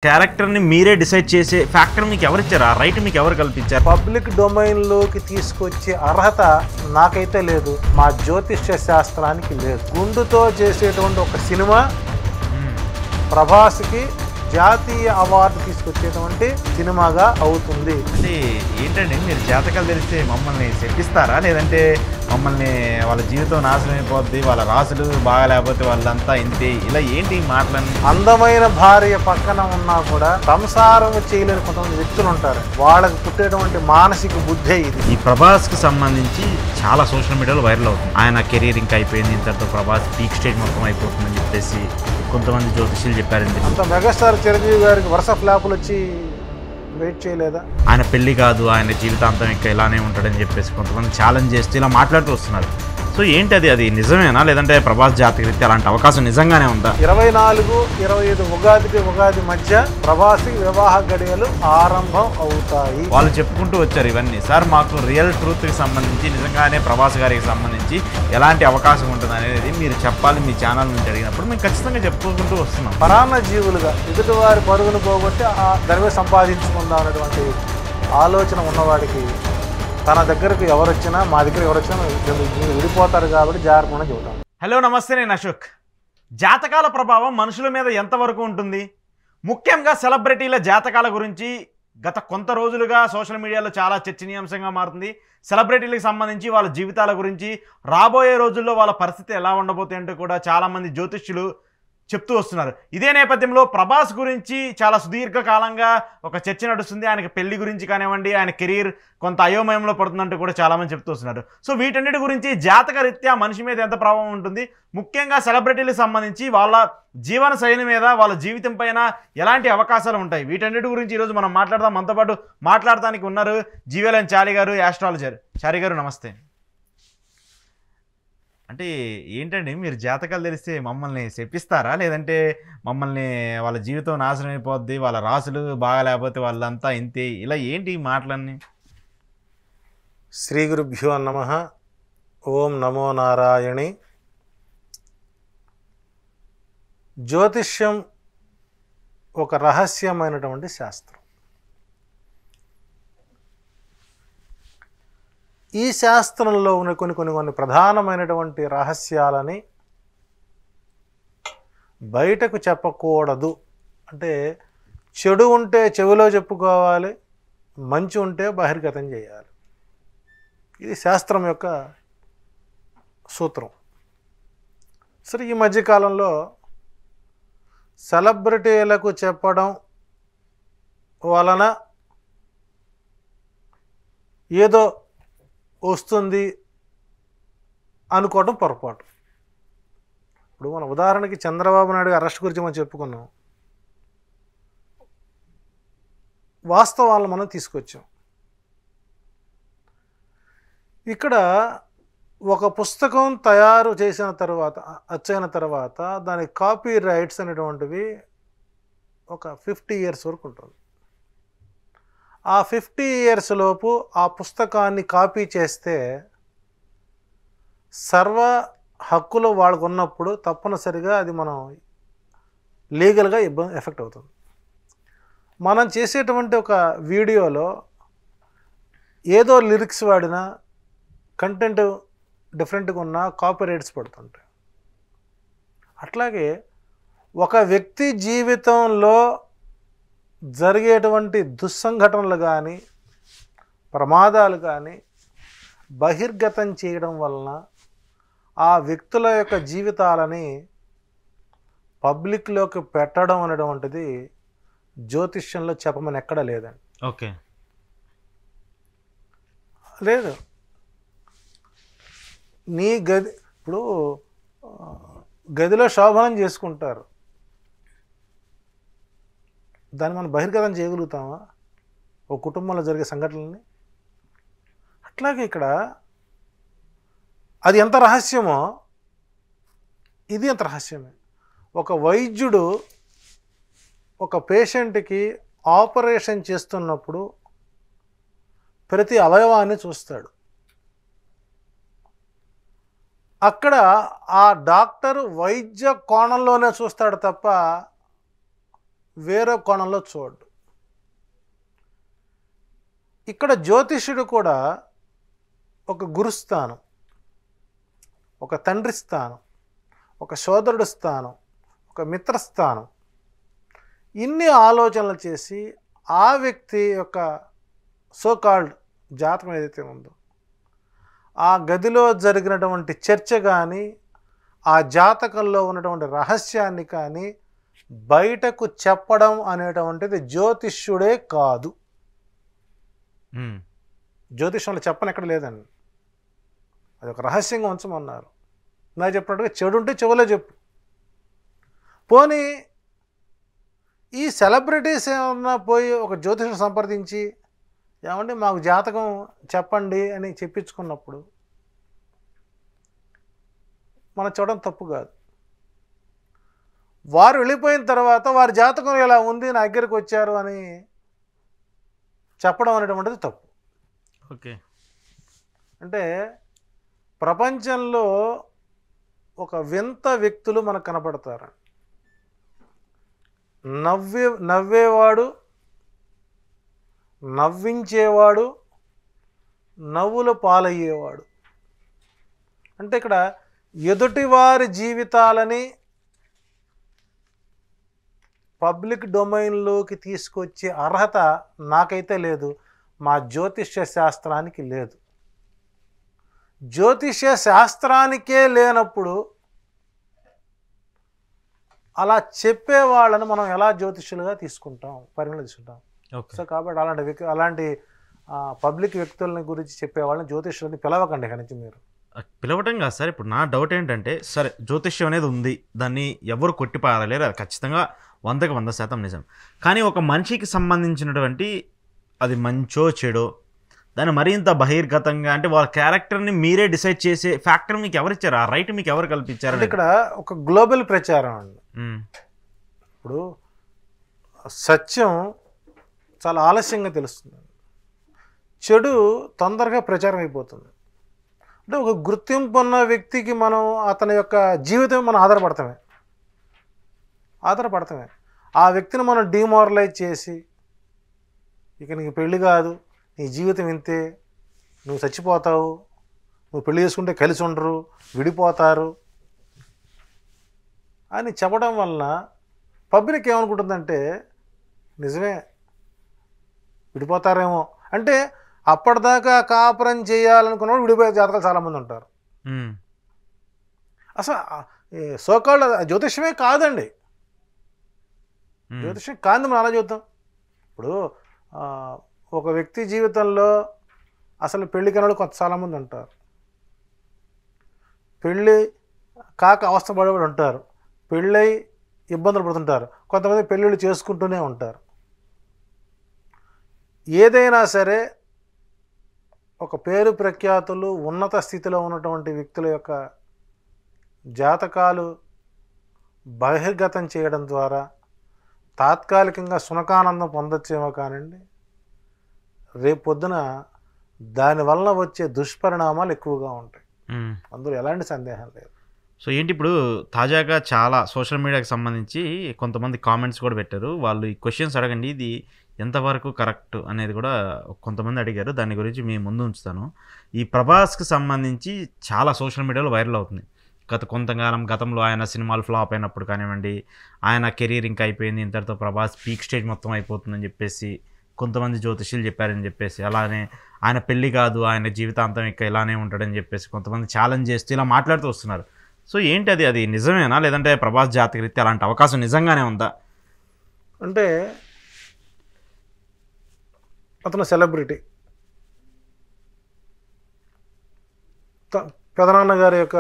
క్యారెక్టర్‌ని మీరే డిసైడ్ చేసే ఫ్యాక్టర్ మీకు ఎవరిచ్చారు? ఆ రైట్ మీకు ఎవరు కల్పించారు? పబ్లిక్ డొమైన్‌లోకి తీసుకొచ్చే అర్హత నాకైతే లేదు. మా జ్యోతిష్య శాస్త్రానికి లేదు. గుండుతో చేసేటువంటి ఒక సినిమా ప్రభాస్‌కి జాతీయ అవార్డు తీసుకొచ్చేటువంటి సినిమాగా అవుతుంది. అంటే ఏంటండి, మీరు జాతకాలు తెలిస్తే మమ్మల్ని శపిస్తారా? లేదంటే మమ్మల్ని వాళ్ళ జీవితం నాశనం అయిపోద్ది, వాళ్ళ రాసులు బాగా లేకపోతే వాళ్ళంతా ఇంతే, ఇలా ఏంటి మాటలన్నీ? అందమైన భార్య పక్కన ఉన్నా కూడా సంసారం చేయలేని కొంతమంది వ్యక్తులు ఉంటారు. వాళ్ళకి పుట్టేటువంటి మానసిక బుద్ధే ఇది. ఈ ప్రభాస్కి సంబంధించి చాలా సోషల్ మీడియాలో వైరల్ అవుతుంది. ఆయన కెరీర్ ఇంకా అయిపోయింది, ఇంతటితో ప్రభాస్ పీక్ స్టేజ్ మొత్తం అయిపోతుందని చెప్పేసి కొంతమంది జ్యోతిష్యులు చెప్పారండి. అంత మెగాస్టార్ చిరంజీవి గారికి వరుస ఫ్లాపులు వచ్చి వెయిట్ చేయలేదా? ఆయన పెళ్లి కాదు, ఆయన జీవితాంతం ఇంకా ఇలానే ఉంటాడని చెప్పేసి కొంతమంది ఛాలెంజ్ చేస్తూ ఇలా మాట్లాడుతూ వస్తున్నారు. సో ఏంటి అది నిజమేనా? లేదంటే ప్రభాస్ జాతకరీత్యా అలాంటి అవకాశం నిజంగానే ఉందా? 24, 25 ఉగాది మధ్య ప్రభాస్కి వివాహ గడియలు ఆరంభం అవుతాయి. వాళ్ళు చెప్పుకుంటూ వచ్చారు ఇవన్నీ. సార్, మాకు రియల్ ట్రూత్కి సంబంధించి నిజంగానే ప్రభాస్ గారికి సంబంధించి ఎలాంటి అవకాశం ఉంటుంది అనేది మీరు చెప్పాలి మీ ఛానల్ నుంచి అడిగినప్పుడు మేము ఖచ్చితంగా చెప్పుకుంటూ వస్తున్నాం. పరాన్న జీవులుగా ఎదుటివారి పరుగును పోగొట్టి ఆ ధర్మే సంపాదించుకుందాం అనేటువంటి ఆలోచన ఉన్నవాడికి తన దగ్గరకు ఎవరొచ్చినా, మా దగ్గర ఎవరొచ్చినా మీరు విడిపోతారు కాబట్టి జాగ్రత్తగా చెబుతాం. హలో, నమస్తే, నేను అశోక్. జాతకాల ప్రభావం మనుషుల మీద ఎంతవరకు ఉంటుంది? ముఖ్యంగా సెలబ్రిటీల జాతకాల గురించి గత కొంత రోజులుగా సోషల్ మీడియాలో చాలా చర్చనీయాంశంగా మారుతుంది. సెలబ్రిటీలకు సంబంధించి వాళ్ళ జీవితాల గురించి, రాబోయే రోజుల్లో వాళ్ళ పరిస్థితి ఎలా ఉండబోతుంది అంటే కూడా చాలామంది జ్యోతిష్యులు చెప్తూ వస్తున్నారు. ఇదే నేపథ్యంలో ప్రభాస్ గురించి చాలా సుదీర్ఘకాలంగా ఒక చర్చ నడుస్తుంది. ఆయనకి పెళ్లి గురించి కానివ్వండి, ఆయన కెరీర్ కొంత అయోమయంలో పడుతుందంటూ కూడా చాలామంది చెప్తూ వస్తున్నారు. సో వీటన్నిటి గురించి జాతక రీత్యా మనిషి మీద ఎంత ప్రభావం ఉంటుంది, ముఖ్యంగా సెలబ్రిటీలకు సంబంధించి వాళ్ళ జీవన శైలి మీద, వాళ్ళ జీవితం పైన ఎలాంటి అవకాశాలు ఉంటాయి, వీటన్నిటి గురించి ఈరోజు మనం మాట్లాడదాం. మనతో పాటు మాట్లాడటానికి ఉన్నారు జీవీఎల్ఎన్ చారి గారు, యాస్ట్రాలజర్. చారి గారు, నమస్తే. అంటే ఏంటండి, మీరు జాతకాలు తెలిస్తే మమ్మల్ని శపిస్తారా? లేదంటే మమ్మల్ని వాళ్ళ జీవితం నాశనం అయిపోద్ది, వాళ్ళ రాసులు బాగా లేకపోతే వాళ్ళంతా ఇంతే, ఇలా ఏంటి ఈ మాటలన్నీ? శ్రీ గురుభ్యో నమః. ఓం నమో నారాయణి. జ్యోతిష్యం ఒక రహస్యమైనటువంటి శాస్త్రం. ఈ శాస్త్రంలో ఉన్న కొన్ని ప్రధానమైనటువంటి రహస్యాలని బయటకు చెప్పకూడదు. అంటే చెడు ఉంటే చెవిలో చెప్పుకోవాలి, మంచి ఉంటే బహిర్గతం చేయాలి. ఇది శాస్త్రం యొక్క సూత్రం. సరే, ఈ మధ్యకాలంలో సెలబ్రిటీలకు చెప్పడం వలన ఏదో వస్తుంది అనుకోవడం పొరపాటు. ఇప్పుడు మన ఉదాహరణకి చంద్రబాబు నాయుడు అరెస్ట్ గురించి మనం చెప్పుకున్నాం. వాస్తవాలను మనం తీసుకొచ్చాం. ఇక్కడ ఒక పుస్తకం తయారు చేసిన తర్వాత, అచ్చైన తర్వాత దాని కాపీ రైట్స్ అనేటువంటివి ఒక 50 years వరకు ఉంటుంది. ఆ 50 years లోపు ఆ పుస్తకాన్ని కాపీ చేస్తే సర్వ హక్కులు వాళ్ళకు ఉన్నప్పుడు తప్పనిసరిగా అది మనం లీగల్గా ఎఫెక్ట్ అవుతుంది. మనం చేసేటువంటి ఒక వీడియోలో ఏదో లిరిక్స్ వాడినా, కంటెంట్ డిఫరెంట్గా ఉన్నా కాపీ రైట్స్ పడుతుంటాయి. అట్లాగే ఒక వ్యక్తి జీవితంలో జరిగేటువంటి దుస్సంఘటనలు కానీ, ప్రమాదాలు కానీ బహిర్గతం చేయడం వలన ఆ వ్యక్తుల యొక్క జీవితాలని పబ్లిక్లోకి పెట్టడం అనేటువంటిది జ్యోతిష్యంలో చెప్పమని ఎక్కడ లేదండి. ఓకే, లేదు. నీ గది, ఇప్పుడు గదిలో శోభనం చేసుకుంటారు, దాన్ని మనం బహిర్గతం చేయగలుగుతామా ఒక కుటుంబంలో జరిగే సంఘటనల్ని? అట్లాగే ఇక్కడ అది ఎంత రహస్యమో ఇది ఎంత రహస్యమే. ఒక వైద్యుడు ఒక పేషెంట్కి ఆపరేషన్ చేస్తున్నప్పుడు ప్రతి అవయవాన్ని చూస్తాడు. అక్కడ ఆ డాక్టర్ వైద్య కోణంలోనే చూస్తాడు తప్ప వేరే కోణంలో చూడు. ఇక్కడ జ్యోతిష్యుడు కూడా ఒక గురుస్థానం, ఒక తండ్రి స్థానం, ఒక సోదరుడు స్థానం, ఒక మిత్రస్థానం, ఇన్ని ఆలోచనలు చేసి ఆ వ్యక్తి యొక్క సోకాల్డ్ జాతకం ఏదైతే ఉందో ఆ గదిలో జరిగినటువంటి చర్చ కానీ ఆ జాతకంలో ఉన్నటువంటి రహస్యాన్ని కానీ బయటకు చెప్పడం అనేటువంటిది జ్యోతిష్యుడే కాదు. జ్యోతిష్యంలో చెప్పని ఎక్కడ లేదండి, అది ఒక రహస్యంగా ఉంచమన్నారు. నాకు చెప్పినట్టుగా చెడు ఉంటే చెవులో చెప్పు. పోనీ ఈ సెలబ్రిటీస్ ఏమన్నా పోయి ఒక జ్యోతిష్యుడు సంప్రదించి ఏమంటే మాకు జాతకం చెప్పండి అని చెప్పించుకున్నప్పుడు మనం చూడడం తప్పు కాదు. వారు వెళ్ళిపోయిన తర్వాత వారి జాతకం ఇలా ఉంది నా దగ్గరికి వచ్చారు అని చెప్పడం అనేటువంటిది తప్పు. ఓకే, అంటే ప్రపంచంలో ఒక వింత వ్యక్తులు మనకు కనపడతారు. నవ్వేవాడు, నవ్వించేవాడు, నవ్వుల పాలయ్యేవాడు. అంటే ఇక్కడ ఎదుటివారి జీవితాలని పబ్లిక్ డొమైన్లోకి తీసుకొచ్చే అర్హత నాకైతే లేదు, మా జ్యోతిష్య శాస్త్రానికి లేదు. జ్యోతిష్య శాస్త్రానికే లేనప్పుడు అలా చెప్పే వాళ్ళని మనం ఎలా జ్యోతిష్యులుగా తీసుకుంటాం, పరిగణలో తీసుకుంటాం. సో కాబట్టి అలాంటి పబ్లిక్ వ్యక్తులని గురించి చెప్పేవాళ్ళని జ్యోతిష్యులని పిలవకండి ఇక్కడి నుంచి. మీరు పిలవటం కాదు సార్, ఇప్పుడు నా డౌట్ ఏంటంటే, సరే జ్యోతిష్యం అనేది ఉంది, దాన్ని ఎవరు కొట్టిపారలేరు, అది ఖచ్చితంగా 100% నిజం. కానీ ఒక మనిషికి సంబంధించినటువంటి అది మంచో చెడో దాన్ని మరింత బహిర్గతంగా అంటే వాళ్ళ క్యారెక్టర్ని మీరే డిసైడ్ చేసే ఫ్యాక్టర్ మీకు ఎవరిచ్చారు, ఆ రైట్ మీకు ఎవరు కల్పించారు? ఇక్కడ ఒక గ్లోబల్ ప్రచారం అండి. ఇప్పుడు సత్యం చాలా ఆలస్యంగా తెలుస్తుంది, చెడు తొందరగా ప్రచారం అయిపోతుంది. అంటే ఒక గుర్తింపు ఉన్న వ్యక్తికి మనం అతని యొక్క జీవితం మనం ఆధారపడతామే. ఆ వ్యక్తిని మనం డిమారలైజ్ చేసి ఇక నీకు పెళ్ళి కాదు, నీ జీవితం ఇంతే, నువ్వు చచ్చిపోతావు, నువ్వు పెళ్లి చేసుకుంటే కలిసి ఉండరు, విడిపోతారు అని చెప్పడం వలన పబ్లిక్ ఏమనుకుంటుందంటే నిజమే విడిపోతారేమో. అంటే అప్పటిదాకా కాపురం చేయాలనుకున్నప్పుడు విడిపోయే జాతకాలు చాలామంది ఉంటారు. అసలు సోకాళ్ళు జ్యోతిష్యమే కాదండి, జ్యోతిష్యం కాదు మనం అలా చూద్దాం. ఇప్పుడు ఒక వ్యక్తి జీవితంలో అసలు పెళ్లి కనడు కొంత చాలామంది ఉంటారు, పెళ్ళి కాక అవస్థ పడేవాడు ఉంటారు, పెళ్ళై ఇబ్బందులు పడుతుంటారు, కొంతమంది పెళ్ళిళ్ళు చేసుకుంటూనే ఉంటారు. ఏదైనా సరే ఒక పేరు ప్రఖ్యాతులు ఉన్నత స్థితిలో ఉన్నటువంటి వ్యక్తుల యొక్క జాతకాలు బహిర్గతం చేయడం ద్వారా తాత్కాలికంగా సునకానందం పొందొచ్చేమో కానండి, రేపొద్దున దానివల్ల వచ్చే దుష్పరిణామాలు ఎక్కువగా ఉంటాయి, అందులో ఎలాంటి సందేహం లేదు. సో ఏంటి ఇప్పుడు తాజాగా చాలా సోషల్ మీడియాకి సంబంధించి కొంతమంది కామెంట్స్ కూడా పెట్టారు, వాళ్ళు ఈ క్వశ్చన్స్ అడగండి ఇది ఎంతవరకు కరెక్ట్ అనేది కూడా కొంతమంది అడిగారు, దాని గురించి మేము ముందు ఉంచుతాను. ఈ ప్రభాస్కి సంబంధించి చాలా సోషల్ మీడియాలో వైరల్ అవుతుంది. గతంలో ఆయన సినిమాలు ఫ్లాప్ అయినప్పుడు కానివ్వండి, ఆయన కెరీర్ ఇంకా అయిపోయింది, ఇంతటితో ప్రభాస్ పీక్ స్టేజ్ మొత్తం అయిపోతుందని చెప్పేసి కొంతమంది జ్యోతిష్యులు చెప్పారని చెప్పేసి, అలానే ఆయన పెళ్ళి కాదు ఆయన జీవితాంతం ఇంకా ఇలానే ఉంటాడని చెప్పేసి కొంతమంది ఛాలెంజ్ చేస్తూ ఇలా మాట్లాడుతూ వస్తున్నారు. సో ఏంటి అది నిజమేనా, లేదంటే ప్రభాస్ జాతకరీత్యా అలాంటి అవకాశం నిజంగానే ఉందా? అంటే అతను సెలబ్రిటీ, పెదనాన్న గారి యొక్క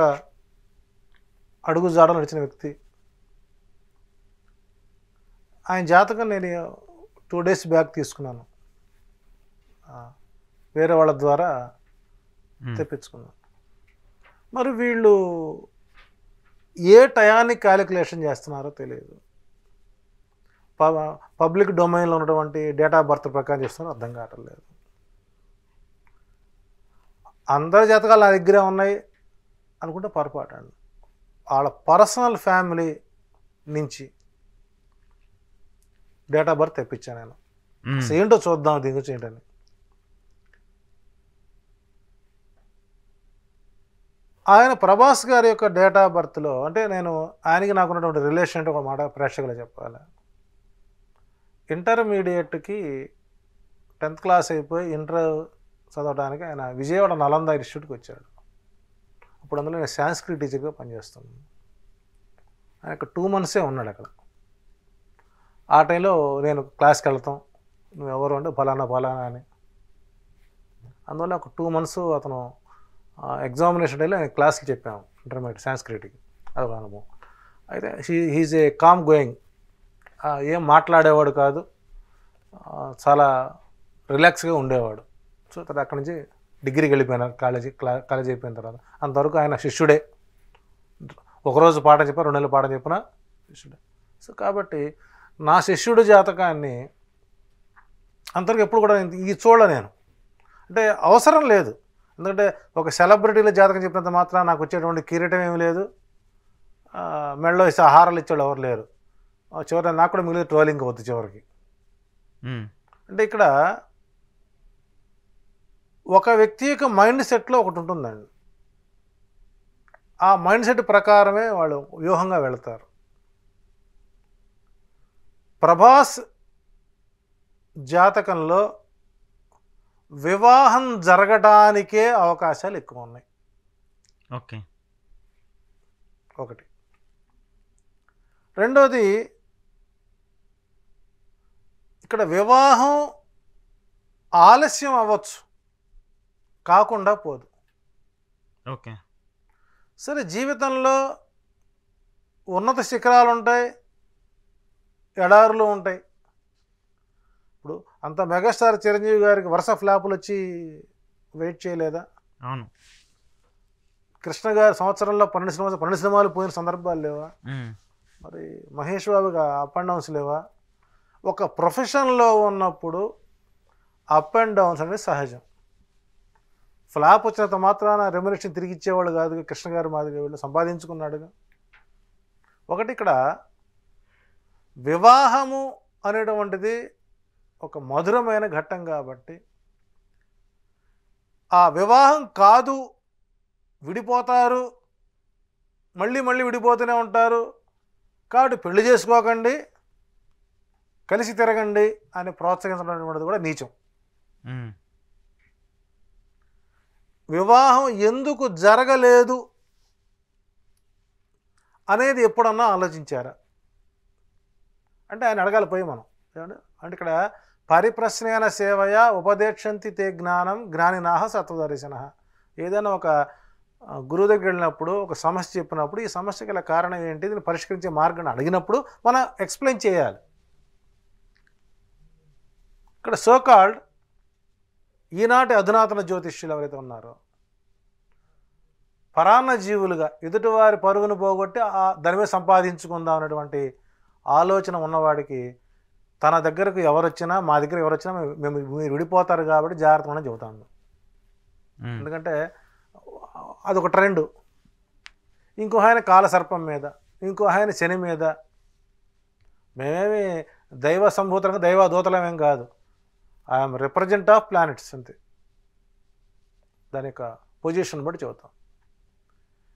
అడుగు జాడ నడిచిన వ్యక్తి. ఆయన జాతకం నేను 2 days బ్యాక్ తీసుకున్నాను, వేరే వాళ్ళ ద్వారా తెప్పించుకున్నాను. మరి వీళ్ళు ఏ టయానికి క్యాలిక్యులేషన్ చేస్తున్నారో తెలియదు, పబ్లిక్ డొమైన్లో ఉన్నటువంటి డేట్ ఆఫ్ బర్త్ ప్రకారం చేస్తున్నారో అర్థం కావట్లేదు. అందరి జాతకాలు నా దగ్గరే ఉన్నాయి అనుకుంటే పొరపాటు అండి. వాళ్ళ పర్సనల్ ఫ్యామిలీ నుంచి డేట్ ఆఫ్ బర్త్ తెప్పించాను నేను. మ్మ్. అసలు ఏంటో చూద్దాం దీని గురించి ఏంటని. ఆయన ప్రభాస్ గారి యొక్క డేట్ ఆఫ్ బర్త్లో, అంటే నేను ఆయనకి నాకు ఉన్నటువంటి రిలేషన్ అంటే ఒక మాట ప్రేక్షకులు చెప్పాలి. ఇంటర్మీడియట్కి 10th క్లాస్ అయిపోయి ఇంటర్ చదవడానికి ఆయన విజయవాడ నలంద ఇన్స్టిట్యూట్కి వచ్చాడు. అప్పుడు అందులో నేను సాంస్క్రిట్ టీచర్గా పనిచేస్తున్నాను. ఆయన ఒక 2 months ఉన్నాడు అక్కడ. ఆ టైంలో నేను క్లాస్కి వెళ్తాం, నువ్వు ఎవరు అంటే ఫలానా ఫలానా అని. అందువల్ల ఒక 2 months అతను ఎగ్జామినేషన్ టైంలో ఆయన క్లాసులు చెప్పాము ఇంటర్మీడియట్ సాంస్క్రిట్కి. అదొక అనుభవం. అయితే హీజ్ ఏ కామ్ గోయింగ్, ఏం మాట్లాడేవాడు కాదు, చాలా రిలాక్స్గా ఉండేవాడు. సో తర్వాత అక్కడి నుంచి డిగ్రీకి వెళ్ళిపోయినారు, కాలేజీ అయిపోయిన తర్వాత. అంతవరకు ఆయన శిష్యుడే. ఒకరోజు పాఠం చెప్పిన 2 నెలలు పాఠం చెప్పిన శిష్యుడే. సో కాబట్టి నా శిష్యుడి జాతకాన్ని అంతవరకు ఎప్పుడు కూడా ఈ చూడ నేను, అంటే అవసరం లేదు. ఎందుకంటే ఒక సెలబ్రిటీల జాతకం చెప్పినంత మాత్రం నాకు వచ్చేటువంటి కిరీటం ఏమి లేదు, మెడలో ఇస్తే ఆహారాలు ఇచ్చేవాళ్ళు ఎవరు లేరు. చివరి నాకు కూడా మిగిలిన ట్రోలింగ్ అవుతుంది చివరికి. అంటే ఇక్కడ ఒక వ్యక్తి యొక్క మైండ్ సెట్లో ఒకటి ఉంటుందండి. ఆ మైండ్ సెట్ ప్రకారమే వాళ్ళు వ్యూహంగా వెళతారు. ప్రభాస్ జాతకంలో వివాహం జరగడానికే అవకాశాలు ఎక్కువ ఉన్నాయి. ఓకే. ఒకటి. రెండోది, ఇక్కడ వివాహం ఆలస్యం అవ్వచ్చు, కాకుండా పోదు. ఓకే. సరే, జీవితంలో ఉన్నత శిఖరాలు ఉంటాయి, ఎడారులు ఉంటాయి. ఇప్పుడు అంత మెగాస్టార్ చిరంజీవి గారికి వరుస ఫ్లాపులు వచ్చి వెయిట్ చేయలేదా? అవును. కృష్ణ గారు సంవత్సరంలో 12 సినిమాలు పోయిన సందర్భాలు లేవా? మరి మహేష్ బాబుగా అప్ అండ్ డౌన్స్ లేవా? ఒక ప్రొఫెషన్లో ఉన్నప్పుడు అప్ అండ్ డౌన్స్ అనేది సహజం. ఫ్లాప్ వచ్చినంత మాత్రాన రెమ్యునరేషన్ తిరిగి ఇచ్చేవాళ్ళు కాదు. కృష్ణ గారు మాదిరిగా వీళ్ళు సంపాదించుకున్నాడుగా. ఒకటి, ఇక్కడ వివాహము అనేటువంటిది ఒక మధురమైన ఘట్టం కాబట్టి, ఆ వివాహం కాదు, విడిపోతారు, మళ్ళీ మళ్ళీ విడిపోతూనే ఉంటారు కాబట్టి పెళ్లి చేసుకోకండి, కలిసి తిరగండి అని ప్రోత్సహించడం అనేటువంటిది కూడా నీచం. వివాహం ఎందుకు జరగలేదు అనేది ఎప్పుడన్నా ఆలోచించారా అంటే ఆయన అడగాలి పోయి మనం. అంటే ఇక్కడ పరిప్రశ్నేన సేవయ ఉపదేక్షంతి తే జ్ఞానం జ్ఞానినాహ సత్వదర్శన. ఏదైనా ఒక గురువు దగ్గర వెళ్ళినప్పుడు ఒక సమస్య చెప్పినప్పుడు ఈ సమస్యకి గల కారణం ఏంటి, దీన్ని పరిష్కరించే మార్గాన్ని అడిగినప్పుడు మనం ఎక్స్ప్లెయిన్ చేయాలి. ఇక్కడ సోకాల్డ్ ఈనాటి అధునాతన జ్యోతిష్యులు ఎవరైతే ఉన్నారో, పరాన్న జీవులుగా ఎదుటివారి పరుగును పోగొట్టి దాని మీద సంపాదించుకుందాం అనేటువంటి ఆలోచన ఉన్నవాడికి తన దగ్గరకు ఎవరు వచ్చినా, మా దగ్గర ఎవరు వచ్చినా మీరు విడిపోతారు కాబట్టి జాగ్రత్తగా అని చెబుతాను. ఎందుకంటే అదొక ట్రెండ్. ఇంకో ఆయన కాలసర్పం మీద, ఇంకో ఆయన శని మీద. మేమేమి దైవ సంభూతంగా దైవ దూతలమేం కాదు. ఐఎమ్ రిప్రజెంట్ ఆఫ్ ప్లానెట్స్ అంతే. దాని యొక్క పొజిషన్ బట్టి చెబుతాం.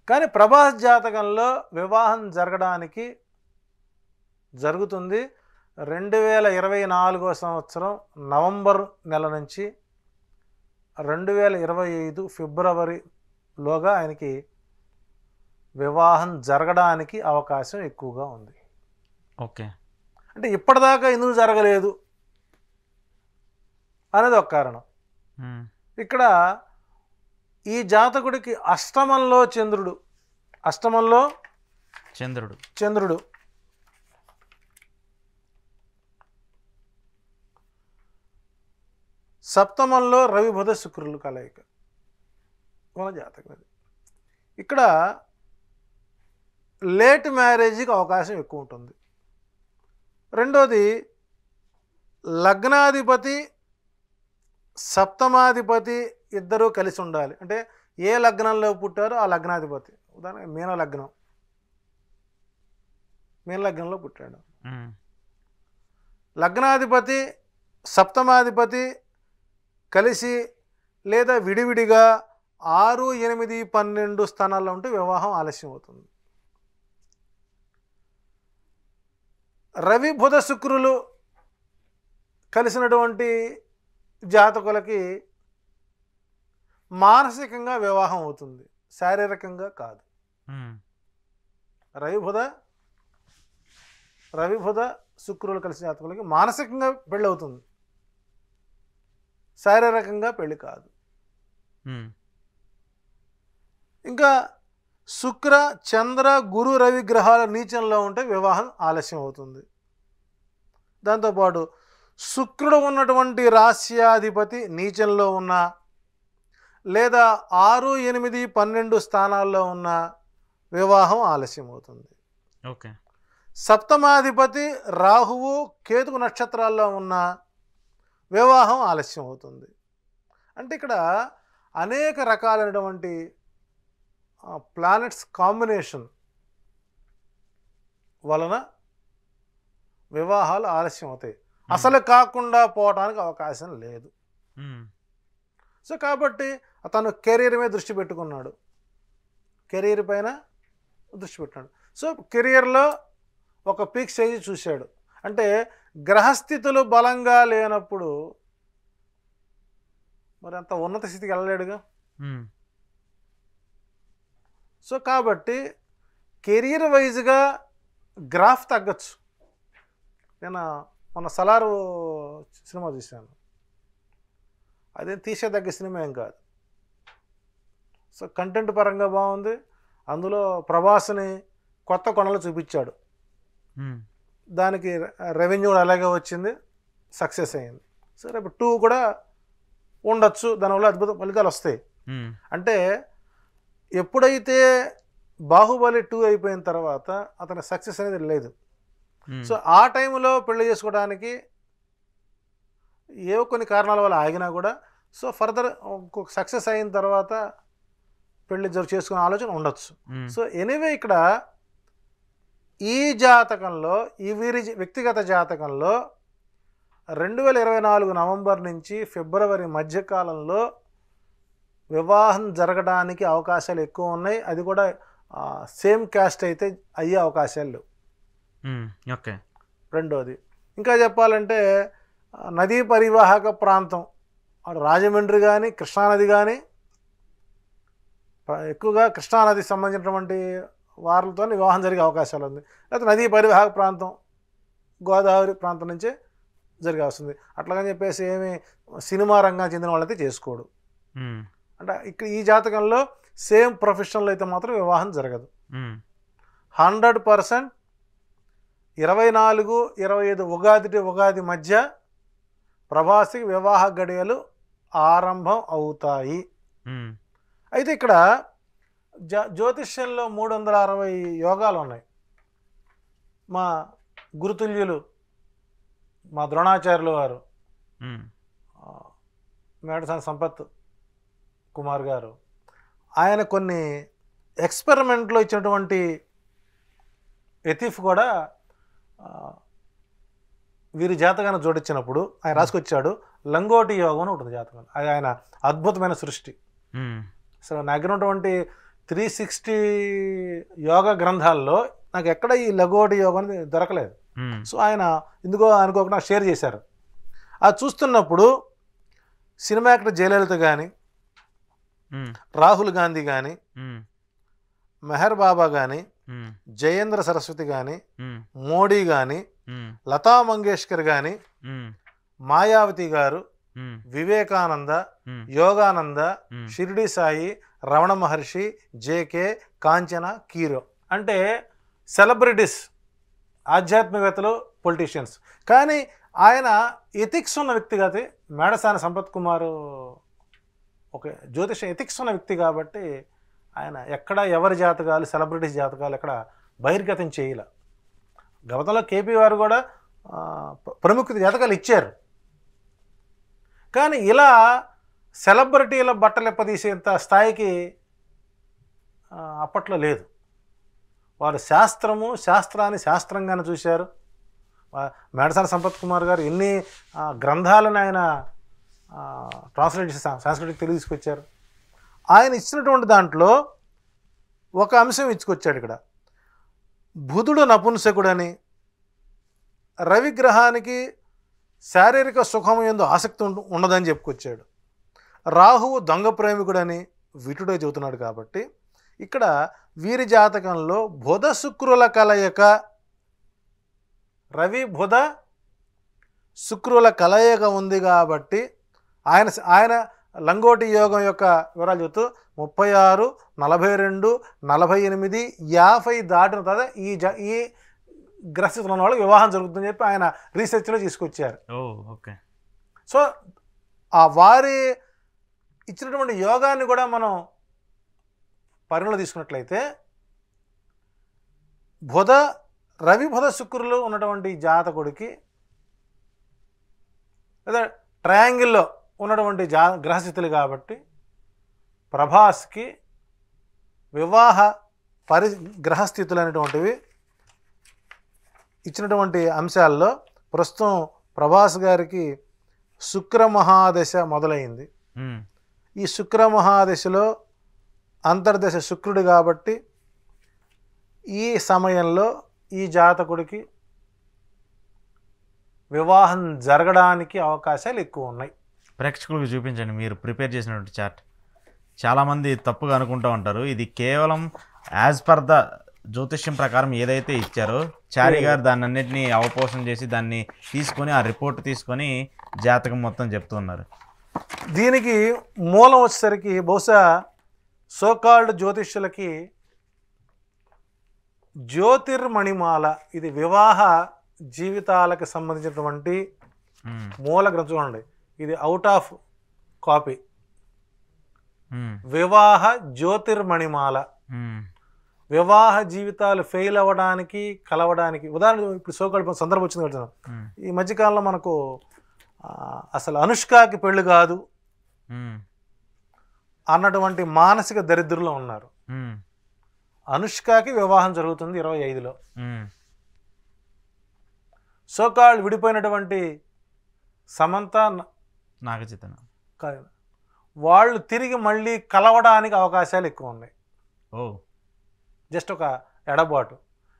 కానీ ప్రభాస్ జాతకంలో వివాహం జరగడానికి జరుగుతుంది 2024వ సంవత్సరం నవంబర్ నెల నుంచి 2025 ఫిబ్రవరిలోగా ఆయనకి వివాహం జరగడానికి అవకాశం ఎక్కువగా ఉంది. ఓకే. అంటే ఇప్పటిదాకా ఎందుకు జరగలేదు అనేది ఒక కారణం. ఇక్కడ ఈ జాతకుడికి అష్టమంలో చంద్రుడు సప్తమంలో రవి బుధ శుక్రులు కలయిక మన జాతకం. ఇక్కడ లేట్ మ్యారేజ్కి అవకాశం ఎక్కువ ఉంటుంది. రెండోది, లగ్నాధిపతి సప్తమాధిపతి ఇద్దరూ కలిసి ఉండాలి. అంటే ఏ లగ్నంలో పుట్టారో ఆ లగ్నాధిపతి. ఉదాహరణ మీన లగ్నంలో పుట్టాడు. లగ్నాధిపతి సప్తమాధిపతి కలిసి లేదా విడివిడిగా 6, 8, 12 స్థానాల్లో ఉంటే వివాహం ఆలస్యం అవుతుంది. రవి బుధ శుక్రులు కలిసినటువంటి జాతకులకి మానసికంగా వివాహం అవుతుంది, శారీరకంగా కాదు. రవి బుధ శుక్రులు కలిసిన జాతకులకి మానసికంగా పెళ్ళి అవుతుంది, శారీరకంగా పెళ్ళి కాదు. ఇంకా శుక్ర చంద్ర గురు రవి గ్రహాల నీచంలో ఉంటే వివాహం ఆలస్యం అవుతుంది. దాంతోపాటు శుక్రుడు ఉన్నటువంటి రాశ్యాధిపతి నీచంలో ఉన్న లేదా 6, 8, 12 స్థానాల్లో ఉన్న వివాహం ఆలస్యం అవుతుంది. ఓకే. సప్తమాధిపతి రాహువు కేతువు నక్షత్రాల్లో ఉన్న వివాహం ఆలస్యం అవుతుంది. అంటే ఇక్కడ అనేక రకాలైనటువంటి ప్లానెట్స్ కాంబినేషన్ వలన వివాహాలు ఆలస్యం అవుతాయి, అసలు కాకుండా పోవడానికి అవకాశం లేదు. సో కాబట్టి అతను కెరీర్ మీద దృష్టి పెట్టుకున్నాడు, కెరీర్ పైన దృష్టి పెట్టాడు. సో కెరీర్లో ఒక పీక్ స్టేజ్ చూశాడు. అంటే గ్రహస్థితులు బలంగా లేనప్పుడు మరి అంత ఉన్నత స్థితికి వెళ్ళలేడుగా. సో కాబట్టి కెరీర్ వైజ్గా గ్రాఫ్ తగ్గచ్చు. నేను మొన్న సలారు సినిమా చూశాను, అదేం తీసేదగ్గ సినిమా ఏం కాదు. సో కంటెంట్ పరంగా బాగుంది. అందులో ప్రభాస్ని కొత్త కొనలు చూపించాడు, దానికి రెవెన్యూ అలాగే వచ్చింది, సక్సెస్ అయింది. సో రేపు 2 కూడా ఉండొచ్చు, దానివల్ల అద్భుత ఫలితాలు వస్తాయి. అంటే ఎప్పుడైతే బాహుబలి 2 అయిపోయిన తర్వాత అతని సక్సెస్ అనేది లేదు. సో ఆ టైంలో పెళ్లి చేసుకోవడానికి ఏవో కొన్ని కారణాల వల్ల ఆగినా కూడా సో ఫర్దర్ సక్సెస్ అయిన తర్వాత పెళ్లి చేసుకునే ఆలోచన ఉండొచ్చు. సో ఎనీవే ఇక్కడ ఈ జాతకంలో ఈ వీరి వ్యక్తిగత జాతకంలో 2024 నవంబర్ నుంచి ఫిబ్రవరి మధ్యకాలంలో వివాహం జరగడానికి అవకాశాలు ఎక్కువ ఉన్నాయి. అది కూడా సేమ్ క్యాస్ట్ అయితే అయ్యే అవకాశాలు లేవు. ఓకే. రెండోది ఇంకా చెప్పాలంటే నదీ పరివాహక ప్రాంతం రాజమండ్రి కానీ కృష్ణానది కానీ ఎక్కువగా కృష్ణానదికి సంబంధించినటువంటి వారులతో వివాహం జరిగే అవకాశాలు ఉంది. లేకపోతే నదీ పరివాహక ప్రాంతం గోదావరి ప్రాంతం నుంచే జరిగే వస్తుంది. అట్లాగని చెప్పేసి ఏమి సినిమా రంగానికి చెందిన వాళ్ళైతే చేసుకోడు. అంటే ఇక్కడ ఈ జాతకంలో సేమ్ ప్రొఫెషన్లో అయితే మాత్రం వివాహం జరగదు. 100% 24, 25 ఉగాది మధ్య ప్రభాసికి వివాహ గడియలు ఆరంభం అవుతాయి. అయితే ఇక్కడ జ్యోతిష్యంలో 360 యోగాలు ఉన్నాయి. మా గురుతుల్యులు మా ద్రోణాచార్యులు వారు మేడసాని సంపత్ కుమార్ గారు ఆయన కొన్ని ఎక్స్పెరిమెంట్లో ఇచ్చినటువంటి ఎతిఫ్ కూడా వీరి జాతకాన్ని జోడించినప్పుడు ఆయన రాసుకొచ్చాడు. లంగోటి యోగం అని ఉంటుంది జాతకం. అది ఆయన అద్భుతమైన సృష్టి. అసలు నా దగ్గర ఉన్నటువంటి 360 యోగా గ్రంథాల్లో నాకు ఎక్కడ ఈ లంగోటి యోగం దొరకలేదు. సో ఆయన ఎందుకో అనుకోకుండా షేర్ చేశారు. అది చూస్తున్నప్పుడు సినిమా యాక్టర్ జయలలిత కానీ, రాహుల్ గాంధీ కానీ, మెహర్ బాబా కానీ, జయేంద్ర సరస్వతి కానీ, మోడీ కానీ, లతా మంగేష్కర్ కానీ, మాయావతి గారు, వివేకానంద, యోగానంద, షిరిడి సాయి, రమణ మహర్షి, జేకే, కాంచన, కీరో అంటే సెలబ్రిటీస్, ఆధ్యాత్మికవేత్తలు, పొలిటీషియన్స్. కానీ ఆయన ఎథిక్స్ ఉన్న వ్యక్తి కాదు. మేడసాని సంపత్ కుమార్ ఒక జ్యోతిష ఎథిక్స్ ఉన్న వ్యక్తి కాబట్టి ఆయన ఎక్కడ ఎవరి జాతకాలు సెలబ్రిటీస్ జాతకాలు ఎక్కడ బహిర్గతం చేయలే. గతంలో కేపీ వారు కూడా ప్రముఖ జాతకాలు ఇచ్చారు. కానీ ఇలా సెలబ్రిటీల బట్టలెప్పదీసేంత స్థాయికి అప్పట్లో లేదు. వారు శాస్త్రాన్ని శాస్త్రంగానే చూశారు, మేడసాని సంపత్ కుమార్ గారు ఎన్ని గ్రంథాలను ఆయన ట్రాన్స్లేట్ చేసి సాంస్కృతిక తెలుగు తీసుకొచ్చారు. ఆయన ఇచ్చినటువంటి దాంట్లో ఒక అంశం ఇచ్చుకొచ్చాడు ఇక్కడ. బుధుడు నపుంసకుడని, రవిగ్రహానికి శారీరక సుఖం యందు ఆసక్తి ఉండదని చెప్పుకొచ్చాడు. రాహువు దొంగ ప్రేమికుడని విటుడే చెబుతున్నాడు. కాబట్టి ఇక్కడ వీరి జాతకంలో బుధ శుక్రుల కలయిక, రవి బుధ శుక్రుల కలయిక ఉంది. కాబట్టి ఆయన లంగోటి యోగం యొక్క వివరాలు చెబుతూ 36, 42, 48, 50 దాటిన తర్వాత ఈ గ్రహస్థితిలో ఉన్న వాళ్ళకి వివాహం జరుగుతుందని చెప్పి ఆయన రీసెర్చ్లో తీసుకొచ్చారు. ఓకే. సో ఆ వారి ఇచ్చినటువంటి యోగాన్ని కూడా మనం పరిగణలో తీసుకున్నట్లయితే రవి బుధ శుక్రులు ఉన్నటువంటి జాతకుడికి లేదా ట్రయాంగిల్లో ఉన్నటువంటి గ్రహస్థితులు కాబట్టి ప్రభాస్కి వివాహ గ్రహస్థితులు అనేటువంటివి ఇచ్చినటువంటి అంశాల్లో ప్రస్తుతం ప్రభాస్ గారికి శుక్రమహాదశ మొదలైంది. ఈ శుక్రమహాదశలో అంతర్దశ శుక్రుడు కాబట్టి ఈ సమయంలో ఈ జాతకుడికి వివాహం జరగడానికి అవకాశాలు ఎక్కువ ఉన్నాయి. ప్రేక్షకులకు చూపించండి మీరు ప్రిపేర్ చేసినటువంటి చార్ట్. చాలామంది తప్పుగా అనుకుంటూ ఉంటారు, ఇది కేవలం యాజ్ పర్ ద జ్యోతిష్యం ప్రకారం ఏదైతే ఇచ్చారో చారి గారు దాన్ని అన్నింటినీ అవపోషణ చేసి దాన్ని తీసుకొని ఆ రిపోర్ట్ తీసుకొని జాతకం మొత్తం చెప్తున్నారు. దీనికి మూలం వచ్చేసరికి బహుశా సోకాల్డ్ జ్యోతిష్యులకి జ్యోతిర్మణిమాల, ఇది వివాహ జీవితాలకు సంబంధించినటువంటి మూల గ్రంథం. చూడండి, ఇది అవుట్ ఆఫ్ కాపీ. వివాహ జ్యోతిర్మణిమాల, వివాహ జీవితాలు ఫెయిల్ అవ్వడానికి కలవడానికి. ఉదాహరణ ఇప్పుడు సోకాల్డ్ సందర్భం వచ్చింది కదా, ఈ మధ్యకాలంలో మనకు అసలు అనుష్కకి పెళ్లి కాదు అన్నటువంటి మానసిక దరిద్రులో ఉన్నారు. అనుష్కకి వివాహం జరుగుతుంది 25లో. సోకాల్డ్ విడిపోయినటువంటి సమంత వాళ్ళు తిరిగి మళ్ళీ కలవడానికి అవకాశాలు ఎక్కువ ఉన్నాయి. జస్ట్ ఒక ఎడబాటు.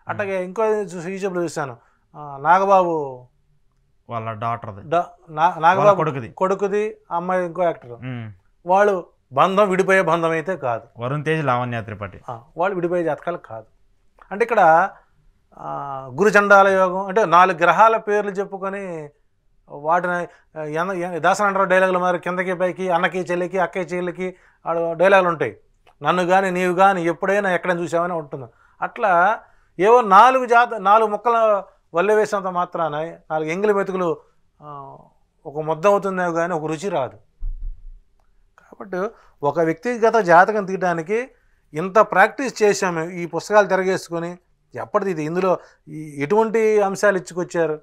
అట్లాగే ఇంకో యూట్యూబ్లో చూశాను, నాగబాబు వాళ్ళ డాటర్ నాగబాబు కొడుకుది, అమ్మాయి ఇంకో యాక్టర్. వాళ్ళు బంధం విడిపోయే బంధం అయితే కాదు. వరుణ్ తేజ్, లావణ్య త్రిపాఠి వాళ్ళు విడిపోయే జాతకాలు కాదు. అంటే ఇక్కడ గురుచండాల యోగం అంటే 4 గ్రహాల పేర్లు చెప్పుకొని వాటిని దాసనంటారు డైలాగులు మరి కిందకి పైకి, అన్నకి చెల్లికి, అక్కకి చెల్లికి డైలాగులు ఉంటాయి. నన్ను కానీ నీవు కానీ ఎప్పుడైనా ఎక్కడైనా చూసామని ఉంటుంది. అట్లా ఏవో 4 ముక్కల వల్లె వేసినంత మాత్రాన 4 ఎంగిలి మెతుకులు ఒక ముద్ద అవుతుందేమో కానీ ఒక రుచి రాదు. కాబట్టి ఒక వ్యక్తిగత జాతకం తీయడానికి ఇంత ప్రాక్టీస్ చేశాము. ఈ పుస్తకాలు తిరగేసుకొని ఎప్పటిది ఇది, ఇందులో ఎటువంటి అంశాలు ఇచ్చుకొచ్చారు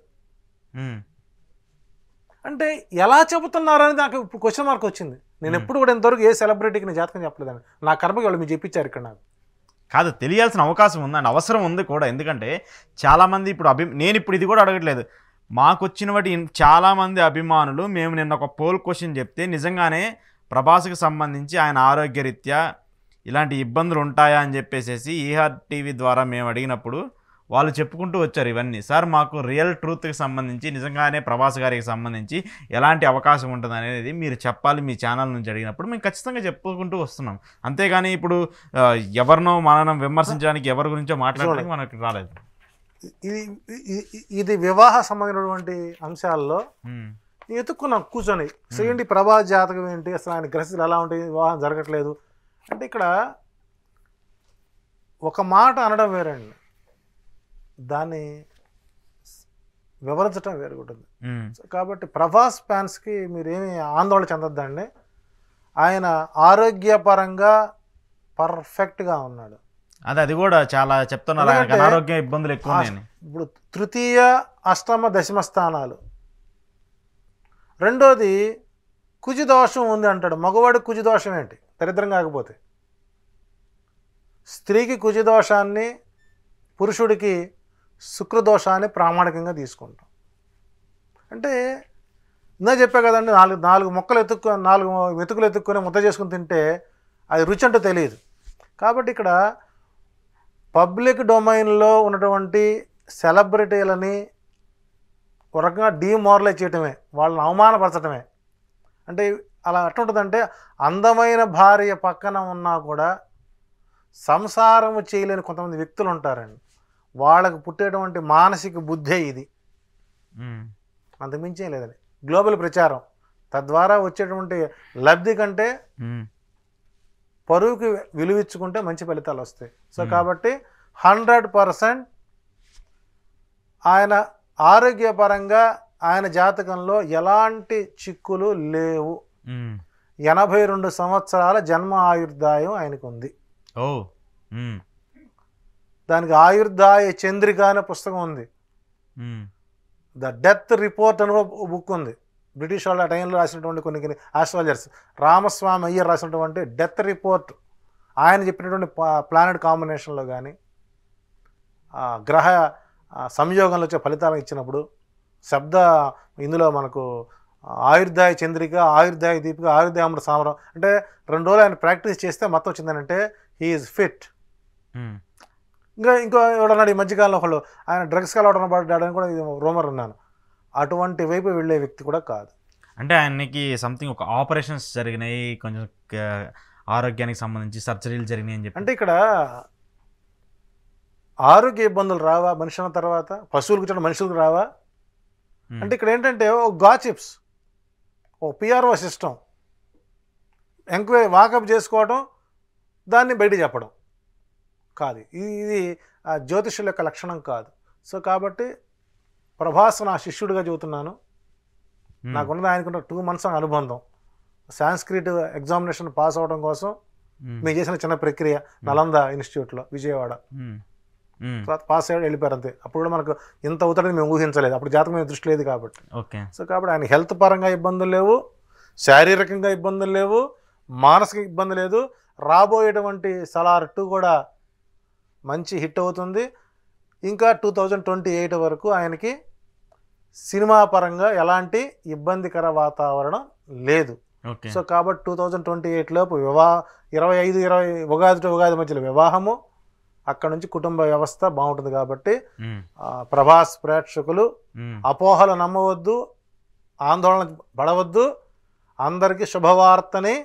అంటే ఎలా చెబుతున్నారని నాకు ఇప్పుడు క్వశ్చన్ మార్క్ వచ్చింది. నేను ఎప్పుడు కూడా ఇంతవరకు ఏ సెలబ్రిటీకి నేను జాతకం చెప్పలేదని. నా కర్మకి వాళ్ళు మీరు చెప్పించారు ఇక్కడ. నాకు కాదు, తెలియాల్సిన అవకాశం ఉందండి, అవసరం ఉంది కూడా. ఎందుకంటే చాలామంది ఇప్పుడు నేను ఇప్పుడు ఇది కూడా అడగట్లేదు, మాకు వచ్చిన వాటి చాలామంది అభిమానులు మేము నిన్న ఒక పోల్ క్వశ్చన్ చెప్తే నిజంగానే ప్రభాస్కి సంబంధించి ఆయన ఆరోగ్యరీత్యా ఇలాంటి ఇబ్బందులు ఉంటాయా అని చెప్పేసి ఈహార్ టీవీ ద్వారా మేము అడిగినప్పుడు వాళ్ళు చెప్పుకుంటూ వచ్చారు ఇవన్నీ. సార్ మాకు రియల్ ట్రూత్కి సంబంధించి నిజంగానే ప్రభాస్ గారికి సంబంధించి ఎలాంటి అవకాశం ఉంటుంది అనేది మీరు చెప్పాలి మీ ఛానల్ నుంచి అడిగినప్పుడు మేము ఖచ్చితంగా చెప్పుకుంటూ వస్తున్నాం. అంతేగాని ఇప్పుడు ఎవరినో మనం విమర్శించడానికి ఎవరి గురించో మాట్లాడడానికి మనకు రాలేదు. ఇది వివాహ సంబంధించినటువంటి అంశాల్లో ఎత్తుక్కున్నాం కూర్చొని చేయండి ప్రభాస్ జాతకం ఏంటి, అసలు ఆయన గ్రహస్థితులు ఎలా ఉంటాయి, వివాహం జరగట్లేదు అంటే ఇక్కడ ఒక మాట అనడం వేరండి, దాన్ని వివరించడం వేరుగుంటుంది. కాబట్టి ప్రభాస్ ఫ్యాన్స్కి మీరేమీ ఆందోళన చెందొద్దండి. ఆయన ఆరోగ్యపరంగా పర్ఫెక్ట్గా ఉన్నాడు. అది కూడా చాలా చెప్తున్నారు, అనారోగ్య ఇబ్బందులు ఎక్కువ. ఇప్పుడు తృతీయ, అష్టమ, దశమ స్థానాలు. రెండోది కుజదోషం ఉంది అంటాడు. మగవాడికి కుజదోషం ఏంటి, దరిద్రం కాకపోతే. స్త్రీకి కుజదోషాన్ని, పురుషుడికి శుక్రదోషాన్ని ప్రామాణికంగా తీసుకుంటాం. అంటే ఇందా చెప్పా కదండి, నాలుగు మెతుకులు ఎత్తుక్కొని ముద్ద చేసుకుని తింటే అది రుచి అంటూ తెలియదు. కాబట్టి ఇక్కడ పబ్లిక్ డొమైన్లో ఉన్నటువంటి సెలబ్రిటీలని ఒక రకంగా డీమోరలైజ్ చేయటమే, వాళ్ళని అవమానపరచడమే. అంటే అలా ఎట్లుంటుందంటే, అందమైన భార్య పక్కన ఉన్నా కూడా సంసారము చేయలేని కొంతమంది వ్యక్తులు ఉంటారండి. వాళ్ళకు పుట్టేటువంటి మానసిక బుద్ధే ఇది, అంతకుమించేం లేదండి. గ్లోబల్ ప్రచారం తద్వారా వచ్చేటువంటి లబ్ధి కంటే పరువుకి విలువించుకుంటే మంచి ఫలితాలు వస్తాయి. సో కాబట్టి 100% ఆయన ఆరోగ్యపరంగా ఆయన జాతకంలో ఎలాంటి చిక్కులు లేవు. 82 సంవత్సరాల జన్మ ఆయుర్దాయం ఆయనకు ఉంది. దానికి ఆయుర్దాయ చంద్రిక అనే పుస్తకం ఉంది. ద డెత్ రిపోర్ట్ అని బుక్ ఉంది. బ్రిటిష్ వాళ్ళు ఆ టైంలో రాసినటువంటి కొన్ని ఆస్ట్రాలజర్స్, రామస్వామి అయ్యర్ రాసినటువంటి డెత్ రిపోర్ట్, ఆయన చెప్పినటువంటి ప్లానెట్ కాంబినేషన్లో కానీ గ్రహ సంయోగంలో వచ్చే ఫలితాలను ఇచ్చినప్పుడు శబ్ద ఇందులో మనకు ఆయుర్దాయ చంద్రిక, ఆయుర్దాయ దీపిక, ఆయుర్దాయ అమృత సామరం అంటే 2 రోజులు ఆయన ప్రాక్టీస్ చేస్తే మొత్తం వచ్చిందనంటే హీఈస్ ఫిట్. ఇంకో ఎవడన్నాడు ఈ మధ్యకాలంలో ఒకళ్ళు ఆయన డ్రగ్స్కి అలవాటు పడ్డాడని కూడా రూమర్ ఉన్నాను. అటువంటి వైపు వెళ్ళే వ్యక్తి కూడా కాదు. అంటే ఆయనకి సంథింగ్ ఒక ఆపరేషన్స్ జరిగినాయి, కొంచెం ఆరోగ్యానికి సంబంధించి సర్జరీలు జరిగినాయి అని చెప్పి. అంటే ఇక్కడ ఆరోగ్య ఇబ్బందులు రావా మనిషి అన్న తర్వాత? పశువులకు చూడ మనుషులకు రావా? అంటే ఇక్కడ ఏంటంటే ఓ గాసిప్స్, ఓ పిఆర్ఓ సిస్టమ్, ఎంక్వైరీ వాకప్ చేసుకోవడం, దాన్ని బయట చెప్పడం కాదు. ఇది జ్యోతిష్యుల యొక్క లక్షణం కాదు. సో కాబట్టి ప్రభాస్ నా శిష్యుడిగా చెబుతున్నాను. నాకున్నది ఆయనకున్న 2 months అనుబంధం. సాంస్క్రిట్ ఎగ్జామినేషన్ పాస్ అవ్వడం కోసం మేము చేసిన చిన్న ప్రక్రియ నలంద ఇన్స్టిట్యూట్లో విజయవాడ. తర్వాత పాస్ అయ్యాడు, వెళ్ళిపోయారు అంతే. అప్పుడు కూడా మనకు ఇంత అవుతాడని మేము ఊహించలేదు, అప్పుడు జాతకం మీద దృష్టి లేదు కాబట్టి. సో కాబట్టి ఆయన హెల్త్ పరంగా ఇబ్బందులు లేవు, శారీరకంగా ఇబ్బందులు లేవు, మానసిక ఇబ్బంది లేదు. రాబోయేటువంటి సలార్ 2 కూడా మంచి హిట్ అవుతుంది. ఇంకా 2028 వరకు ఆయనకి సినిమా పరంగా ఎలాంటి ఇబ్బందికర వాతావరణం లేదు. సో కాబట్టి 2028 లోపు 25 ఉగాది మధ్యలో వివాహము, అక్కడ నుంచి కుటుంబ వ్యవస్థ బాగుంటుంది. కాబట్టి ప్రభాస్ ప్రేక్షకులు అపోహలు నమ్మవద్దు, ఆందోళన పడవద్దు. అందరికీ శుభవార్తని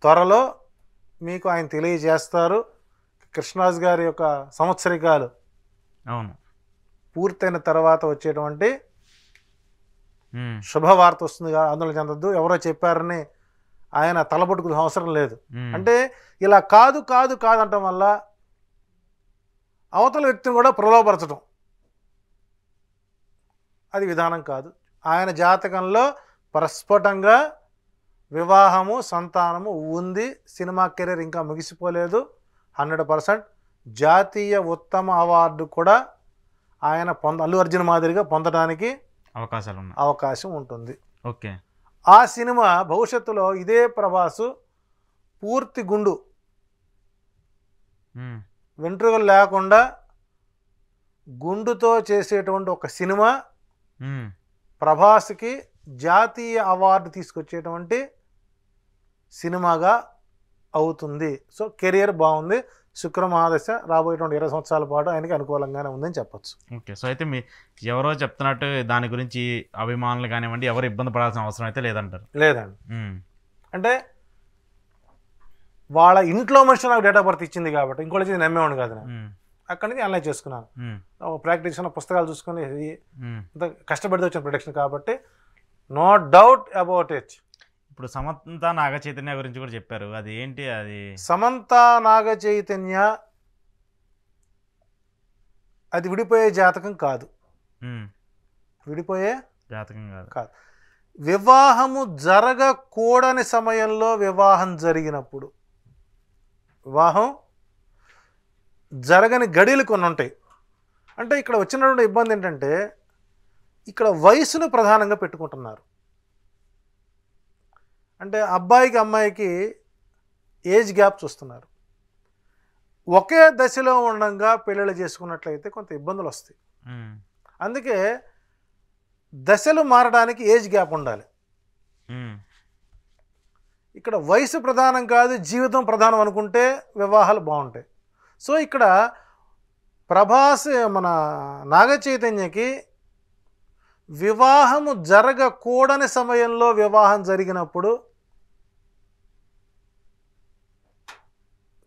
త్వరలో మీకు ఆయన తెలియజేస్తారు. కృష్ణరాజు గారి యొక్క సంవత్సరికాలు పూర్తయిన తర్వాత వచ్చేటువంటి శుభవార్త వస్తుంది. ఆందోళన చెందొద్దు. ఎవరో చెప్పారని ఆయన తలపట్టుకునే అవసరం లేదు. అంటే ఇలా కాదు కాదు కాదు అంటం వల్ల అవతల వ్యక్తిని కూడా ప్రలోభపరచడం అది విధానం కాదు. ఆయన జాతకంలో ప్రస్ఫుటంగా వివాహము, సంతానము ఉంది. సినిమా కెరీర్ ఇంకా ముగిసిపోలేదు. 100% జాతీయ ఉత్తమ అవార్డు కూడా ఆయన అల్లు అర్జున్ మాదిరిగా పొందడానికి అవకాశం ఉంటుంది. ఓకే. ఆ సినిమా భవిష్యత్తులో ఇదే ప్రభాసు పూర్తి గుండు వెంట్రుకలు లేకుండా గుండుతో చేసేటువంటి ఒక సినిమా ప్రభాస్కి జాతీయ అవార్డు తీసుకొచ్చేటువంటి సినిమాగా అవుతుంది. సో కెరియర్ బాగుంది. శుక్ర మహాదశ రాబోయేటువంటి 20 సంవత్సరాల పాటు ఆయనకి అనుకూలంగానే ఉందని చెప్పచ్చు. ఓకే. సో అయితే ఎవరో చెప్తున్నట్టు దాని గురించి అభిమానులు కానివ్వండి ఎవరు ఇబ్బంది పడాల్సిన అవసరం అయితే లేదంటారు? లేదండి. అంటే వాళ్ళ ఇంట్లో మనిషి నాకు డేట్ ఆఫ్ బర్త్ ఇచ్చింది కాబట్టి ఇంకోటి నమ్మేవాడు కాదు. అక్కడి నుంచి అనలైజ్ చేసుకున్నాను. ప్రాక్టీస్ చేసిన పుస్తకాలు చూసుకుని ఇంత కష్టపడితే వచ్చిన ప్రొడక్షన్ కాబట్టి నో డౌట్ అబౌట్ ఇట్. ఇప్పుడు సమంత నాగ చైతన్య గురించి కూడా చెప్పారు. అది ఏంటి? అది సమంత నాగ చైతన్య అది విడిపోయే జాతకం కాదు. విడిపోయే జాతకం కాదు. వివాహము జరగకూడని సమయంలో వివాహం జరిగినప్పుడు, వివాహం జరగని గడియలు కొన్ని ఉంటాయి. అంటే ఇక్కడ వచ్చినటువంటి ఇబ్బంది ఏంటంటే ఇక్కడ వయసును ప్రధానంగా పెట్టుకుంటున్నారు. అంటే అబ్బాయికి అమ్మాయికి ఏజ్ గ్యాప్ చూస్తున్నారు. ఒకే దశలో ఉండగా పెళ్ళిళ్ళు చేసుకున్నట్లయితే కొంత ఇబ్బందులు వస్తాయి. అందుకే దశలు మారడానికి ఏజ్ గ్యాప్ ఉండాలి. ఇక్కడ వయసు ప్రధానం కాదు, జీవితం ప్రధానం అనుకుంటే వివాహాలు బాగుంటాయి. సో ఇక్కడ ప్రభాస్ మన నాగ చైతన్యకి వివాహము జరగకూడని సమయంలో వివాహం జరిగినప్పుడు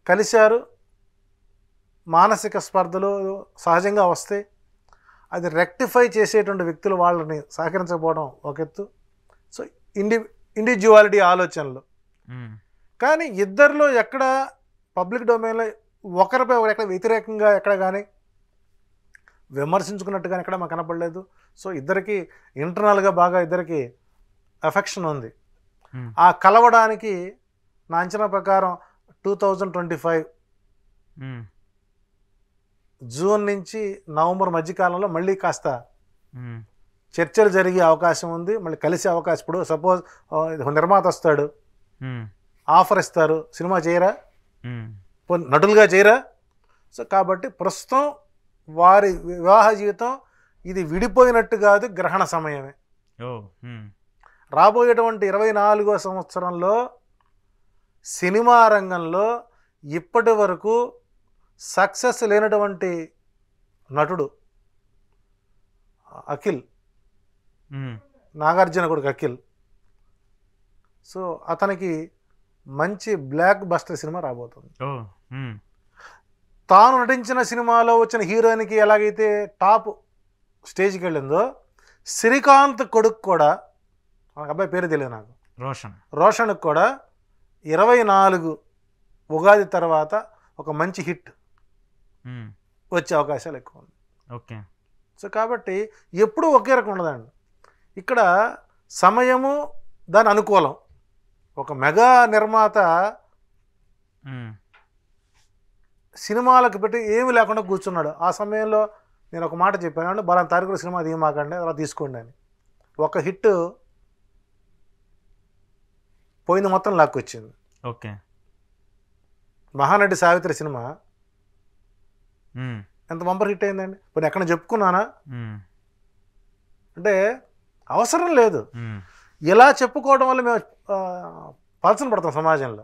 కలిశారు, మానసిక స్పర్ధలు సహజంగా వస్తాయి. అది రెక్టిఫై చేసేటువంటి వ్యక్తులు వాళ్ళని సహకరించకపోవడం ఒక ఎత్తు. సో ఇండివిజువాలిటీ ఆలోచనలు. కానీ ఇద్దరిలో ఎక్కడ పబ్లిక్ డొమైన్లో ఒకరిపై ఎక్కడ వ్యతిరేకంగా ఎక్కడ కానీ విమర్శించుకున్నట్టు కానీ ఎక్కడ మాకు కనపడలేదు. సో ఇద్దరికి ఇంటర్నల్గా బాగా ఇద్దరికి అఫెక్షన్ ఉంది. ఆ కలవడానికి నా అంచనా ప్రకారం 2025 జూన్ నుంచి నవంబర్ మధ్యకాలంలో మళ్ళీ కాస్త చర్చలు జరిగే అవకాశం ఉంది. మళ్ళీ కలిసే అవకాశం. ఇప్పుడు సపోజ్ నిర్మాత వస్తాడు, ఆఫర్ ఇస్తారు, సినిమా చేయరా, నటులుగా చేయరా. సో కాబట్టి ప్రస్తుతం వారి వివాహ జీవితం ఇది విడిపోయినట్టు కాదు, గ్రహణ సమయమే. రాబోయేటువంటి 24వ సంవత్సరంలో సినిమా రంగంలో ఇప్పటి వరకు సక్సెస్ లేనటువంటి నటుడు అఖిల్, నాగార్జున కొడుకు అఖిల్. సో అతనికి మంచి బ్లాక్ బస్టర్ సినిమా రాబోతుంది. తాను నటించిన సినిమాలో వచ్చిన హీరోయిన్కి ఎలాగైతే టాప్ స్టేజ్కి వెళ్ళిందో, శ్రీకాంత్ కొడుకు కూడా, మనకు అబ్బాయి పేరు తెలియదు నాకు, రోషన్కి కూడా 24 ఉగాది తర్వాత ఒక మంచి హిట్ వచ్చే అవకాశాలు ఎక్కువ ఉంది. ఓకే. సో కాబట్టి ఎప్పుడూ ఒకే రకం ఉండదండి. ఇక్కడ సమయము దాని అనుకూలం. ఒక మెగా నిర్మాత సినిమాలకు పెట్టి ఏమి లేకుండా కూర్చున్నాడు. ఆ సమయంలో నేను ఒక మాట చెప్పాను అంటే, బలం తారీఖుల సినిమా తీయమాకండి, అలా తీసుకోండి అని. ఒక హిట్ పోయింది, మొత్తం లాక్కొచ్చింది. ఓకే. మహానటి సావిత్రి సినిమా ఎంత బంపర్ హిట్ అయిందండి. ఇప్పుడు ఎక్కడ చెప్పుకున్నానా అంటే అవసరం లేదు. ఇలా చెప్పుకోవడం వల్ల మేము పలసన పడతాం సమాజంలో.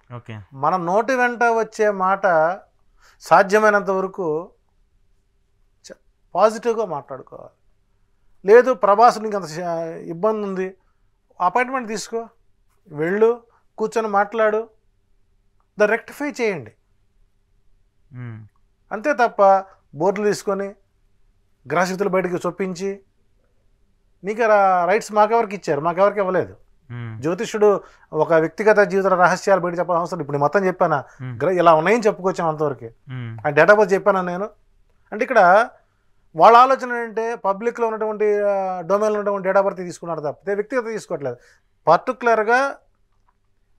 ఓకే. మన నోటి వెంట వచ్చే మాట సాధ్యమైనంత వరకు పాజిటివ్గా మాట్లాడుకోవాలి. లేదు ప్రభాస్ నీకు అంత ఇబ్బంది ఉంది, అపాయింట్మెంట్ తీసుకో, వెళ్ళు, కూర్చొని మాట్లాడు, రెక్టిఫై చేయండి. అంతే తప్ప బోర్డులు తీసుకొని గ్రహశక్తులు బయటకు చొప్పించి నీకు రైట్స్ మాకెవరికి ఇచ్చారు, మాకెవరికి ఇవ్వలేదు. జ్యోతిష్యుడు ఒక వ్యక్తిగత జీవిత రహస్యాలు బయట చెప్పాల్సిన అవసరం. ఇప్పుడు మొత్తం చెప్పానా, ఇలా ఉన్నాయని చెప్పుకొచ్చాను అంతవరకు. ఆ డేటా బస్ చెప్పాను నేను. అంటే ఇక్కడ వాళ్ళ ఆలోచన ఏంటంటే పబ్లిక్లో ఉన్నటువంటి డొమైన్లో ఉన్నటువంటి డేటా బర్త్ తీసుకున్నారు తప్పితే వ్యక్తిగత తీసుకోవట్లేదు. పర్టికులర్గా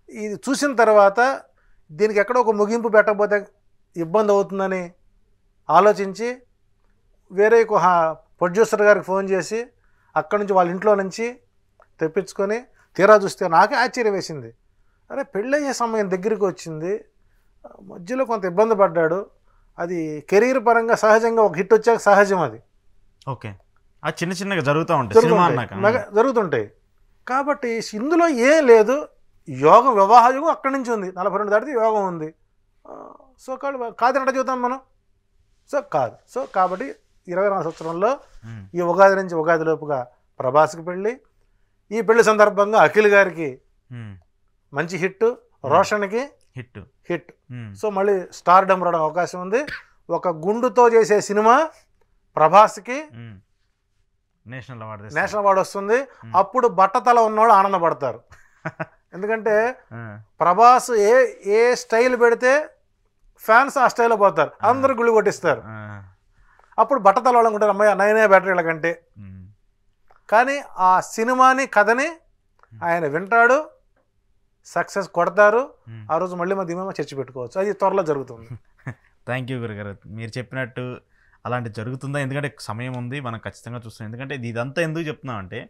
ఇది చూసిన తర్వాత దీనికి ఎక్కడో ఒక ముగింపు పెట్టకపోతే ఇబ్బంది అవుతుందని ఆలోచించి వేరే ప్రొడ్యూసర్ గారికి ఫోన్ చేసి అక్కడి నుంచి వాళ్ళ ఇంట్లో నుంచి తెప్పించుకొని తీరా చూస్తే నాకే ఆశ్చర్యం వేసింది. అరే పెళ్ళయ్యే సమయం దగ్గరికి వచ్చింది, మధ్యలో కొంత ఇబ్బంది పడ్డాడు, అది కెరీర్ పరంగా సహజంగా ఒక హిట్ వచ్చాక సహజం అది. ఓకే. అది చిన్న చిన్నగా జరుగుతుంటాయి. కాబట్టి ఇందులో ఏం లేదు. యోగం, వివాహ యోగం అక్కడి నుంచి ఉంది, 42 దాటితే యోగం ఉంది. సో కాదనట చూద్దాం మనం. సో కాదు. సో కాబట్టి 24 సంవత్సరంలో ఈ ఉగాది నుంచి ఉగాది లోపుగా ప్రభాస్కి పెళ్ళి, ఈ పెళ్లి సందర్భంగా అఖిల్ గారికి మంచి హిట్, రోషన్కి హిట్. సో మళ్ళీ స్టార్డమ్ రావడం అవకాశం ఉంది. ఒక గుండుతో చేసే సినిమా ప్రభాస్కి నేషనల్ అవార్డు వస్తుంది. అప్పుడు బట్టతల ఉన్నవాళ్ళు ఆనందపడతారు. ఎందుకంటే ప్రభాస్ ఏ స్టైల్ పెడితే ఫ్యాన్స్ ఆ స్టైల్లో పోతారు, అందరూ గుళ్ళు కొట్టిస్తారు. అప్పుడు బట్టతల వాళ్ళు అనుకుంటారు, అమ్మాయి నైనే బెటర్ వీళ్ళకంటే. కానీ ఆ సినిమాని, కథని ఆయన వింటాడు, సక్సెస్ కొడతారు. ఆ రోజు మళ్ళీ మా ధీమా చర్చ పెట్టుకోవచ్చు. అది త్వరలో జరుగుతుంది. థ్యాంక్ యూ గురుగారు. మీరు చెప్పినట్టు అలాంటి జరుగుతుందా? ఎందుకంటే సమయం ఉంది, మనం ఖచ్చితంగా చూస్తాం. ఎందుకంటే ఇదంతా ఎందుకు చెప్తున్నాం అంటే,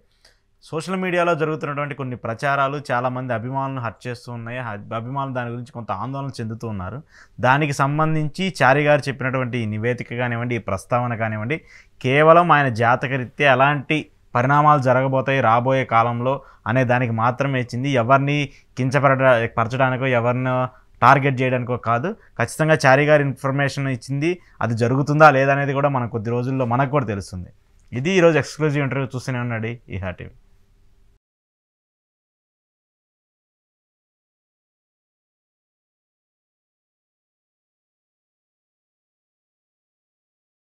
సోషల్ మీడియాలో జరుగుతున్నటువంటి కొన్ని ప్రచారాలు చాలామంది అభిమానులను హర్ట్ చేస్తూ ఉన్నాయి. అభిమానులు దాని గురించి కొంత ఆందోళన చెందుతూ ఉన్నారు. దానికి సంబంధించి చారి గారు చెప్పినటువంటి ఈ నివేదిక కానివ్వండి, ఈ ప్రస్తావన కానివ్వండి, కేవలం ఆయన జాతకరీత్యా ఎలాంటి పరిణామాలు జరగబోతాయి రాబోయే కాలంలో అనే దానికి మాత్రమే ఇచ్చింది. ఎవరిని పరచడానికో ఎవరిని టార్గెట్ చేయడానికో కాదు. ఖచ్చితంగా చారి గారి ఇన్ఫర్మేషన్ ఇచ్చింది. అది జరుగుతుందా లేదా అనేది కూడా కొద్ది రోజుల్లో మనకు కూడా తెలుస్తుంది. ఇది ఈరోజు ఎక్స్క్లూజివ్ ఇంటర్వ్యూ. చూస్తూనే ఉండండి ఈహా టీవీ.